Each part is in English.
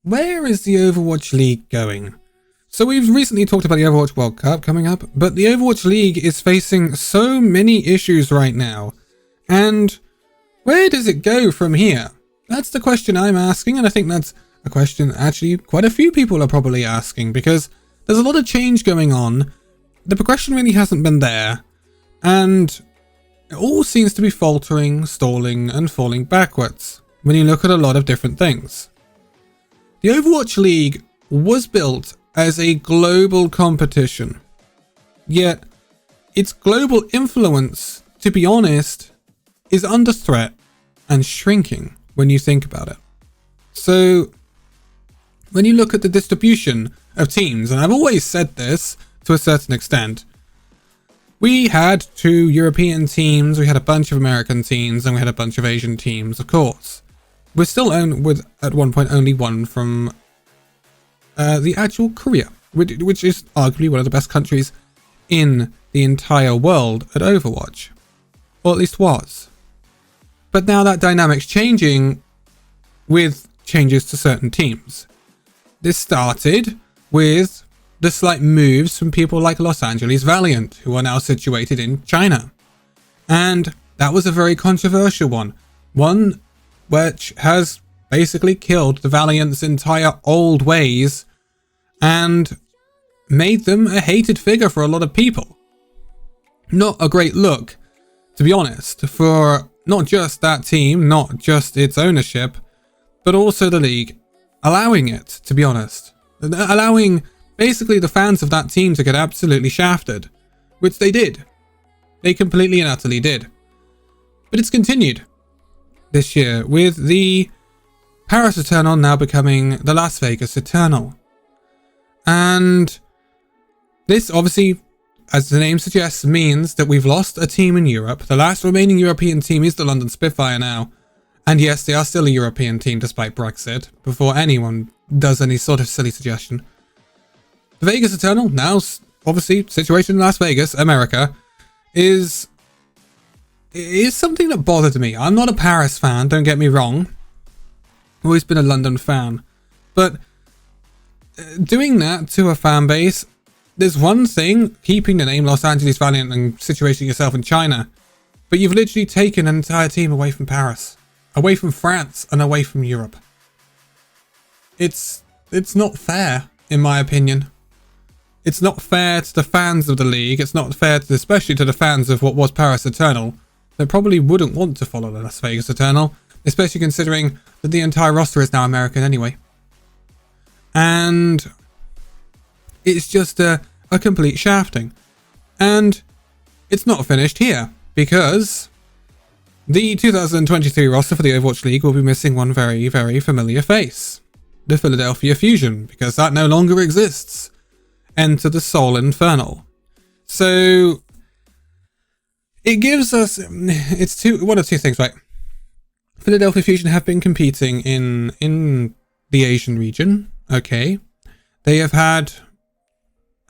where is the Overwatch League going? So we've recently talked about the Overwatch World Cup coming up, but the Overwatch League is facing so many issues right now. And where does it go from here? That's the question I'm asking, and I think that's a question actually quite a few people are probably asking, because there's a lot of change going on. The progression really hasn't been there, and it all seems to be faltering, stalling, and falling backwards when you look at a lot of different things. The Overwatch League was built as a global competition, yet its global influence, to be honest, is under threat and shrinking when you think about it. So when you look at the distribution of teams, and I've always said this to a certain extent, we had 2 European teams, we had a bunch of American teams, and we had a bunch of Asian teams, of course. We're still owned with, at one point, only one from the actual Korea, which is arguably one of the best countries in the entire world at Overwatch. Or at least was. But now that dynamic's changing with changes to certain teams. This started with the slight moves from people like Los Angeles Valiant, who are now situated in China. And that was a very controversial one. One which has basically killed the Valiant's entire old ways and made them a hated figure for a lot of people. Not a great look, to be honest, for not just that team, not just its ownership, but also the league allowing it, to be honest. Allowing basically the fans of that team to get absolutely shafted, which they did. They completely and utterly did. But it's continued this year with the Paris Eternal now becoming the Las Vegas Eternal. And this obviously, as the name suggests, means that we've lost a team in Europe. The last remaining European team is the London Spitfire now. And yes, they are still a European team despite Brexit, before anyone does any sort of silly suggestion. The Vegas Eternal, now obviously situated in Las Vegas, America, is something that bothered me. I'm not a Paris fan, don't get me wrong. I've always been a London fan. But doing that to a fan base, there's one thing, keeping the name Los Angeles Valiant and situating yourself in China, but you've literally taken an entire team away from Paris, away from France, and away from Europe. It's not fair, in my opinion. It's not fair to the fans of the league. It's not fair to, especially to the fans of what was Paris Eternal. They probably wouldn't want to follow the Las Vegas Eternal, especially considering that the entire roster is now American anyway. And it's just a complete shafting. And it's not finished here, because the 2023 roster for the Overwatch League will be missing one very, very familiar face. The Philadelphia Fusion, because that no longer exists. Enter the Soul Infernal. So it gives us, it's one of two things, right? Philadelphia Fusion have been competing in the Asian region. Okay. They have had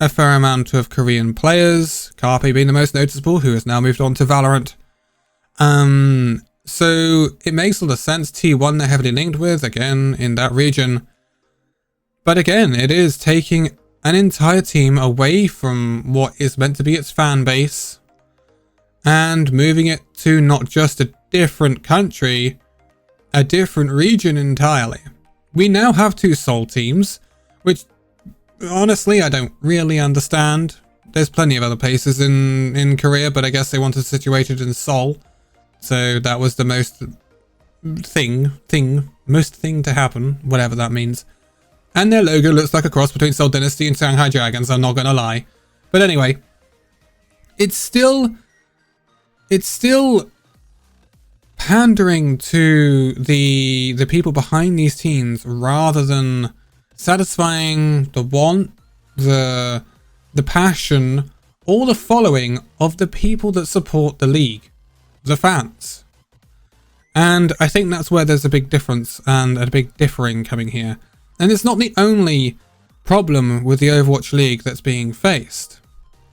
a fair amount of Korean players, Carpe being the most noticeable, who has now moved on to Valorant. So it makes a lot of sense. T1 they're heavily linked with, again, in that region. But again, it is taking an entire team away from what is meant to be its fan base and moving it to not just a different country, a different region entirely. We now have 2 Seoul teams, which honestly I don't really understand. There's plenty of other places in Korea, but I guess they wanted to situate it in Seoul. So that was the most thing to happen, whatever that means. And their logo looks like a cross between Seoul Dynasty and Shanghai Dragons, I'm not gonna lie. But anyway, it's still pandering to the people behind these teams rather than satisfying the want, the passion, or the following of the people that support the league, the fans. And I think that's where there's a big difference and a big differing coming here. And it's not the only problem with the Overwatch League that's being faced.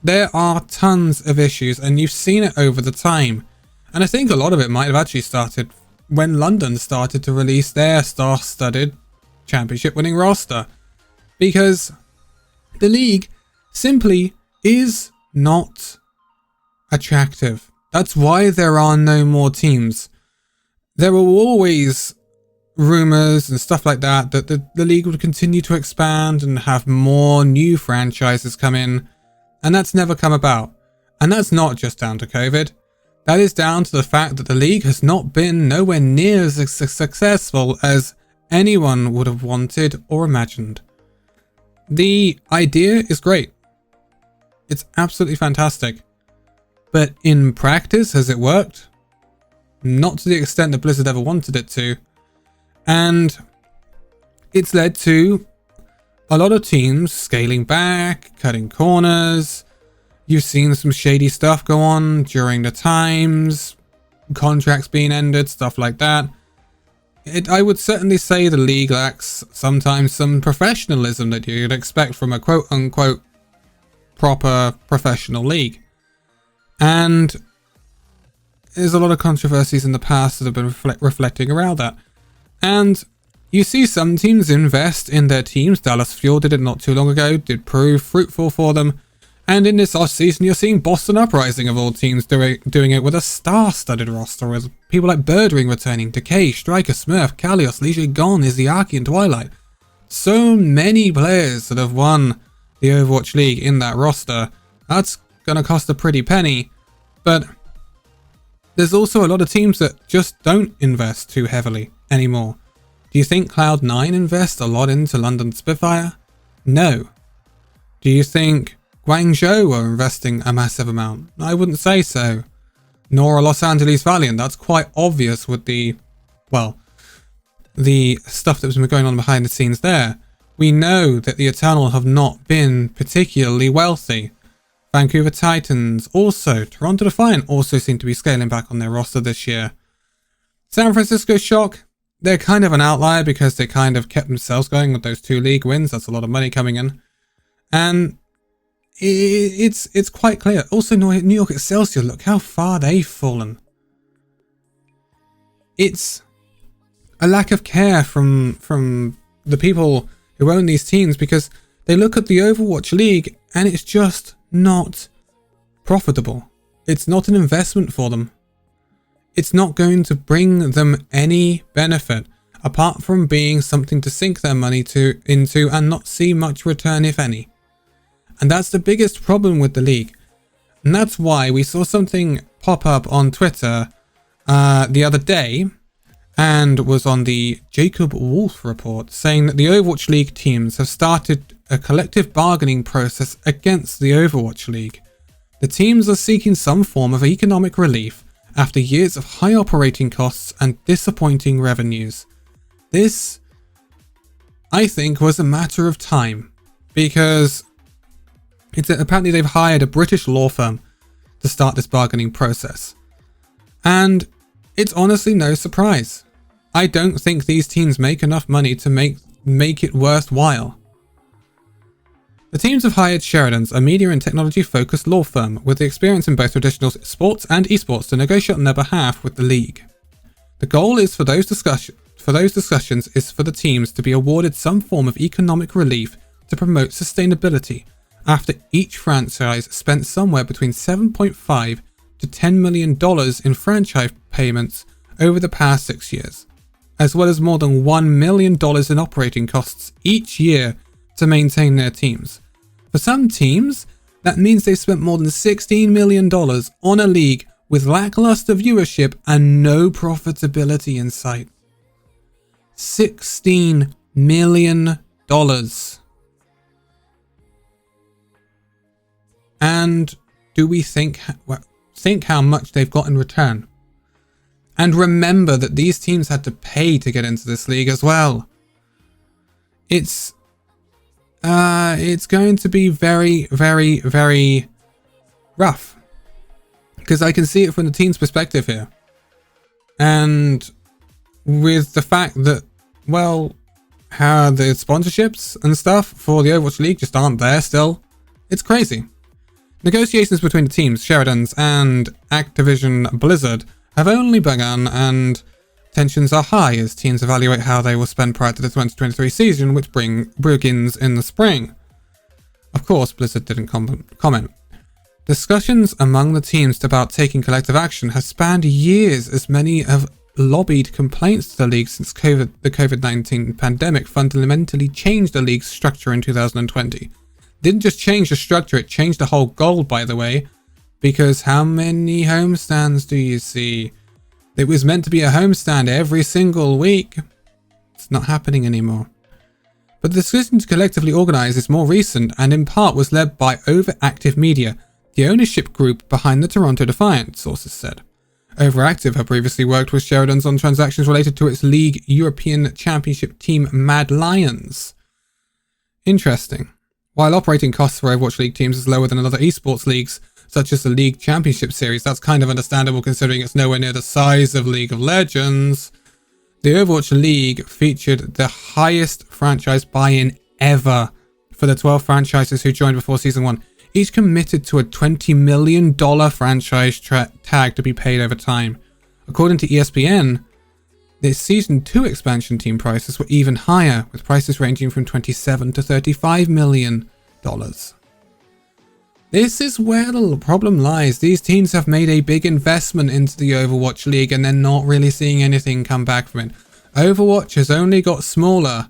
There are tons of issues, and you've seen it over the time. And I think a lot of it might have actually started when London started to release their star-studded championship winning roster. Because the league simply is not attractive. That's why there are no more teams. There were always rumors and stuff like that the league would continue to expand and have more new franchises come in, and that's never come about. And that's not just down to COVID. That is down to the fact that the league has not been nowhere near as successful as anyone would have wanted or imagined. The idea is great. It's absolutely fantastic. But in practice, has it worked? Not to the extent that Blizzard ever wanted it to. And it's led to a lot of teams scaling back, cutting corners. You've seen some shady stuff go on during the times, contracts being ended, stuff like that. I would certainly say the league lacks sometimes some professionalism that you'd expect from a quote-unquote proper professional league. And there's a lot of controversies in the past that have been reflecting around that. And you see some teams invest in their teams. Dallas Fuel did it not too long ago, did prove fruitful for them. And in this off-season, you're seeing Boston Uprising of all teams doing it with a star-studded roster, with people like Birdring returning, Decay, Striker, Smurf, Kalios, Liege Gon, Izzyaki, and Twilight. So many players that have won the Overwatch League in that roster. That's gonna cost a pretty penny, but there's also a lot of teams that just don't invest too heavily anymore. Do you think Cloud9 invest a lot into London Spitfire? No. Do you think Guangzhou are investing a massive amount? I wouldn't say so. Nor a Los Angeles Valiant. That's quite obvious with the stuff that's been going on behind the scenes there. We know that the Eternal have not been particularly wealthy. Vancouver Titans also. Toronto Defiant also seem to be scaling back on their roster this year. San Francisco Shock, they're kind of an outlier because they kind of kept themselves going with those 2 league wins. That's a lot of money coming in. And it's quite clear. Also, New York Excelsior, look how far they've fallen. It's a lack of care from the people who own these teams, because they look at the Overwatch League and it's just not profitable. It's not an investment for them. It's not going to bring them any benefit apart from being something to sink their money into and not see much return, if any. And that's the biggest problem with the league. And that's why we saw something pop up on Twitter the other day, and was on the Jacob Wolf report, saying that the Overwatch League teams have started a collective bargaining process against the Overwatch League. The teams are seeking some form of economic relief after years of high operating costs and disappointing revenues. This, I think, was a matter of time, because apparently they've hired a British law firm to start this bargaining process. And it's honestly no surprise. I don't think these teams make enough money to make it worthwhile. The teams have hired Sheridan's, a media and technology focused law firm with the experience in both traditional sports and esports, to negotiate on their behalf with the league. The goal is for those discussions is for the teams to be awarded some form of economic relief to promote sustainability after each franchise spent somewhere between $7.5 to $10 million in franchise payments over the past 6 years, as well as more than $1 million in operating costs each year to maintain their teams. For some teams, that means they spent more than $16 million on a league with lackluster viewership and no profitability in sight. $16 million. And do we think how much they've got in return? And remember that these teams had to pay to get into this league as well. It's going to be very, very, very rough, because I can see it from the team's perspective here. And with the fact that, well, how the sponsorships and stuff for the Overwatch League just aren't there still, it's crazy. Negotiations between the teams, Sheridan's and Activision Blizzard, have only begun, and Tensions are high as teams evaluate how they will spend prior to the 2023 season, which begins in the spring. Of course, Blizzard didn't comment. Discussions among the teams about taking collective action have spanned years, as many have lobbied complaints to the league since the COVID-19 pandemic fundamentally changed the league's structure in 2020. Didn't just change the structure, it changed the whole goal, by the way, because how many homestands do you see? It was meant to be a homestand every single week. It's not happening anymore. But the decision to collectively organise is more recent and in part was led by Overactive Media, the ownership group behind the Toronto Defiant, sources said. Overactive had previously worked with Sheridan's on transactions related to its League European Championship team Mad Lions. Interesting. While operating costs for Overwatch League teams is lower than other esports leagues, such as the League Championship Series, that's kind of understandable considering it's nowhere near the size of League of Legends. The Overwatch League featured the highest franchise buy-in ever for the 12 franchises who joined before Season 1. Each committed to a $20 million franchise tag to be paid over time. According to ESPN, the Season 2 expansion team prices were even higher, with prices ranging from $27 to $35 million. This is where the problem lies. These teams have made a big investment into the Overwatch League and they're not really seeing anything come back from it. Overwatch has only got smaller.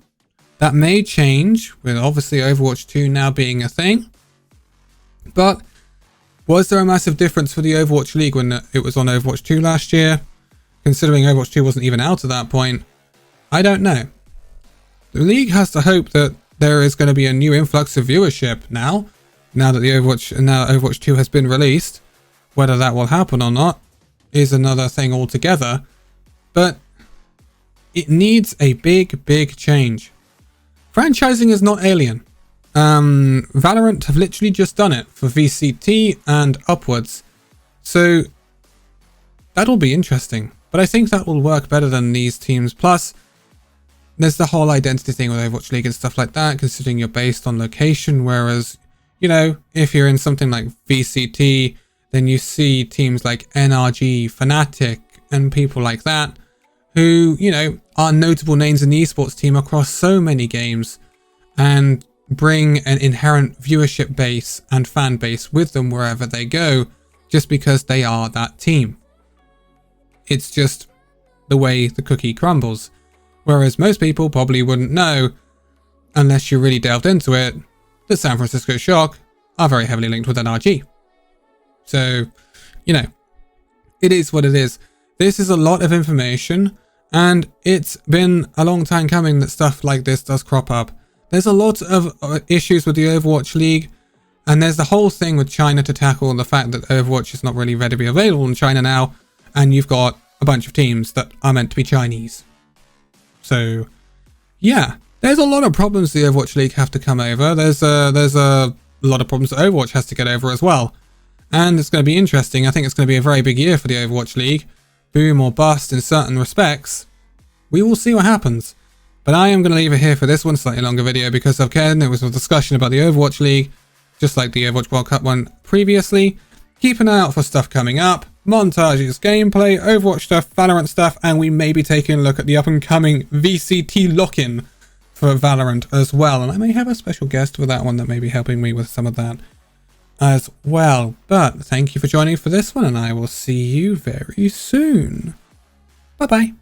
That may change, with obviously Overwatch 2 now being a thing. But was there a massive difference for the Overwatch League when it was on Overwatch 2 last year? Considering Overwatch 2 wasn't even out at that point, I don't know. The league has to hope that there is going to be a new influx of viewership now that the Overwatch 2 has been released. Whether that will happen or not is another thing altogether. But it needs a big change. Franchising is not alien. Valorant have literally just done it for VCT and upwards. So that'll be interesting. But I think that will work better than these teams. Plus, there's the whole identity thing with Overwatch League and stuff like that, considering you're based on location. Whereas, you know, if you're in something like VCT, then you see teams like NRG, Fnatic, and people like that, who, you know, are notable names in the esports team across so many games and bring an inherent viewership base and fan base with them wherever they go, just because they are that team. It's just the way the cookie crumbles. Whereas most people probably wouldn't know, unless you really delved into it, that San Francisco Shock are very heavily linked with NRG. So, you know, it is what it is. This is a lot of information, and it's been a long time coming that stuff like this does crop up. There's a lot of issues with the Overwatch League, and there's the whole thing with China to tackle, the fact that Overwatch is not really ready to be available in China now, and you've got a bunch of teams that are meant to be Chinese. So, yeah, there's a lot of problems the Overwatch League have to come over. There's a lot of problems that Overwatch has to get over as well. And it's going to be interesting. I think it's going to be a very big year for the Overwatch League. Boom or bust in certain respects. We will see what happens. But I am going to leave it here for this one, slightly longer video, because again, it was a discussion about the Overwatch League, just like the Overwatch World Cup one previously. Keep an eye out for stuff coming up. Montages, gameplay, Overwatch stuff, Valorant stuff, and we may be taking a look at the up-and-coming VCT lock-in for Valorant as well. And I may have a special guest for that one that may be helping me with some of that as well. But thank you for joining for this one, and I will see you very soon. Bye-bye.